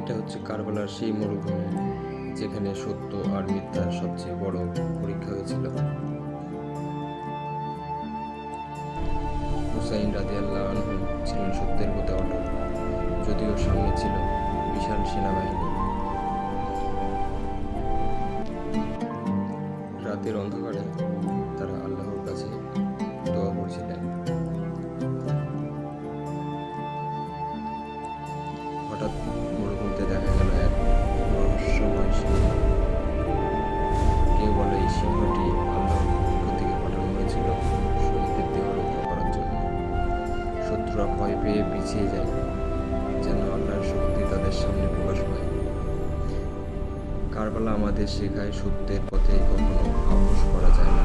এটা হচ্ছে কারবালার সেই মরুভূমি যেখানে সত্য আর মিথ্যার সবচেয়ে বড় পরীক্ষা হয়েছিল। হুসাইন রাদিয়াল্লাহু আনহু ছিলেন সত্যের পথে অটল, যদিও সামনে ছিল বিশাল সেনাবাহিনী। রাতের অন্ধকারে তারা আল্লাহর কাছে দোয়া করছিলেন। হঠাৎ মরুভূমিতে দেখা গেল এক রহস্যময় সিংহ। কেউ বলে এই সিংহটি আল্লাহর পক্ষ থেকে পাঠানো হয়েছিল শহীদদের দেহ রক্ষা করার জন্য। শত্রুরা ভয় পেয়ে পিছিয়ে যায়, যেন আল্লাহর শক্তি তাদের সামনে প্রকাশ পায়। কারবালা আমাদের শেখায় সত্যের পথে কখনো আপোস করা যায় না।